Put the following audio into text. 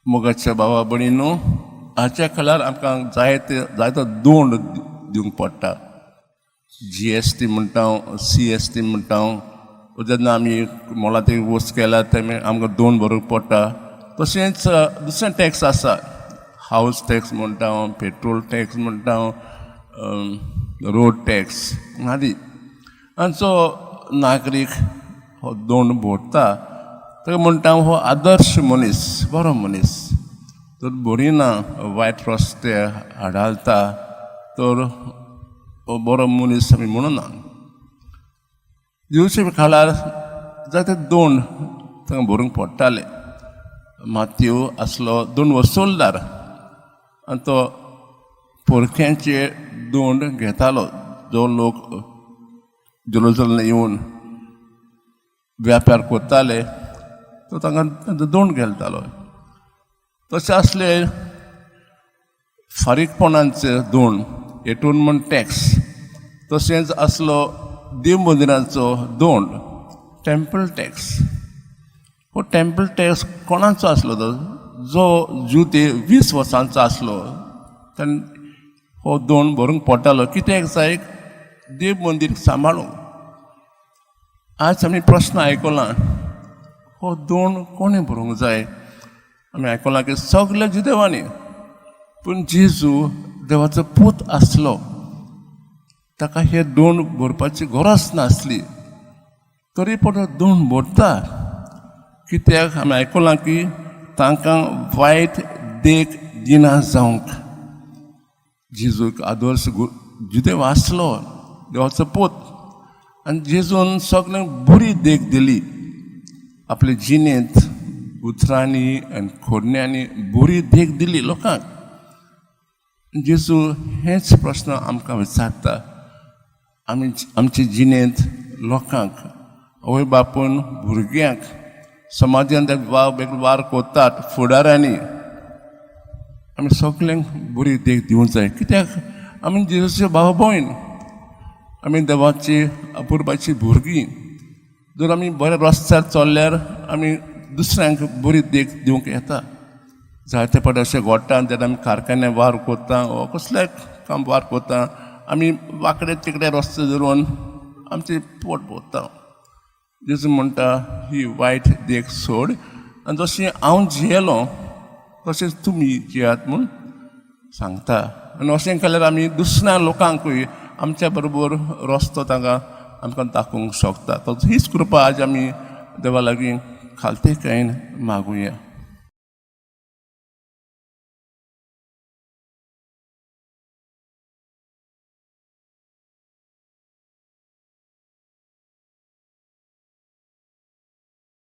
मोगाच्या भावा भयणींनो, हाच्या काळार आमकां जायतो दोंड दिवंक पडटा. GST म्हणटा, CST म्हणटा, जेन्ना आमी मोला ती वस्त केल्या तेन्ना आमकां दोंड भरूंक पडटा. तशेंच दुसरे टॅक्स आसा, हावस टॅक्स म्हणटा, पेट्रोल टॅक्स म्हणटा, रोड टॅक्स आदी. आनी जो नागरीक हो दोंड भरता ताका म्हणटा हो आदर्श मनीस, बरो मनीस. तर भरिना वायट रस्ते आडालता तर हो बरो मनीस आमी म्हणूना. दिवचे काळार जायते दोंड तांकां भरूंक पडटाले. मात्यू आसलो दोंड वसूलदार आनी तो पोरक्यांचे दोंड घेतालो. जो लोक जेरुसलेम येवन व्यापार करताले तो तांकां दोंड घालतालो. तशें आसले फारीकपणांचे दोंड, एटोनमेंट टॅक्स. तशेंच आसलो देव मंदिराचो दोंड, टेम्पल टॅक्स. हो टेम्पल टॅक्स कोणाचो आसलो तो? जो जुते 20 वर्सांचो आसलो तेन्ना हो दोंड भरूंक पडटालो. कित्याक जाय? देव मंदीर सांबाळूंक. आज आमी प्रश्न आयकला, हो दोंड कोणें भरूंक जाय? आमी आयकलां की सगल्या जुदेवांनी. पूण जेजू देवाचो पूत आसलो, ताका हे दोंड भरपाची गरज नासली. तरी पूण दोंड भरता. कित्याक आमी आयकलां की तांकां वायट देख दिना जावंक. जेजूक आदर्श जुदेव आसलो, देवाचो पूत. आनी जेजून सगळ्यांक बरी देख दिली. आपले जिणेंत उतरांनी आनी खोडण्यांनी बरी देख दिली लोकांक. जेजू हेच प्रश्न आमकां विचारता. आमी आमचे जिणेंत लोकांक, आवय बापून भुरग्यांक, समाजांत वार कोत्तात फुडाऱ्यांनी, आमी सगळ्यांक बरी देख दिवंक जाय. कित्याक आमी जेजूचे भाव भयण, आमी देवाची अपुरबाची भुरगीं. जर आमी बऱ्या रस्त्यार चल्ल्यार आमी दुसऱ्यांक बरी देख दिवंक येता. जायते फावटी अशें घडटा जेन्ना आमी कारखान्यान वार कोत्ता वा कसलेंय काम वार कोत्ता, आमी वांकडे तिकडे रस्ते धरून आमचें पोट भरता. जेजू म्हणटा ही वायट देख सोड आनी जशें हांव जियेलो तशेंच तुमी जियात म्हूण सांगता. आनी अशें केल्यार आमी दुसऱ्या लोकांकूय आमच्या बरोबर रस्तो तांकां आमकां दाखोवंक शकता. हीच कृपा आज आमी देवा लागीं खालतेकायेन मागुया.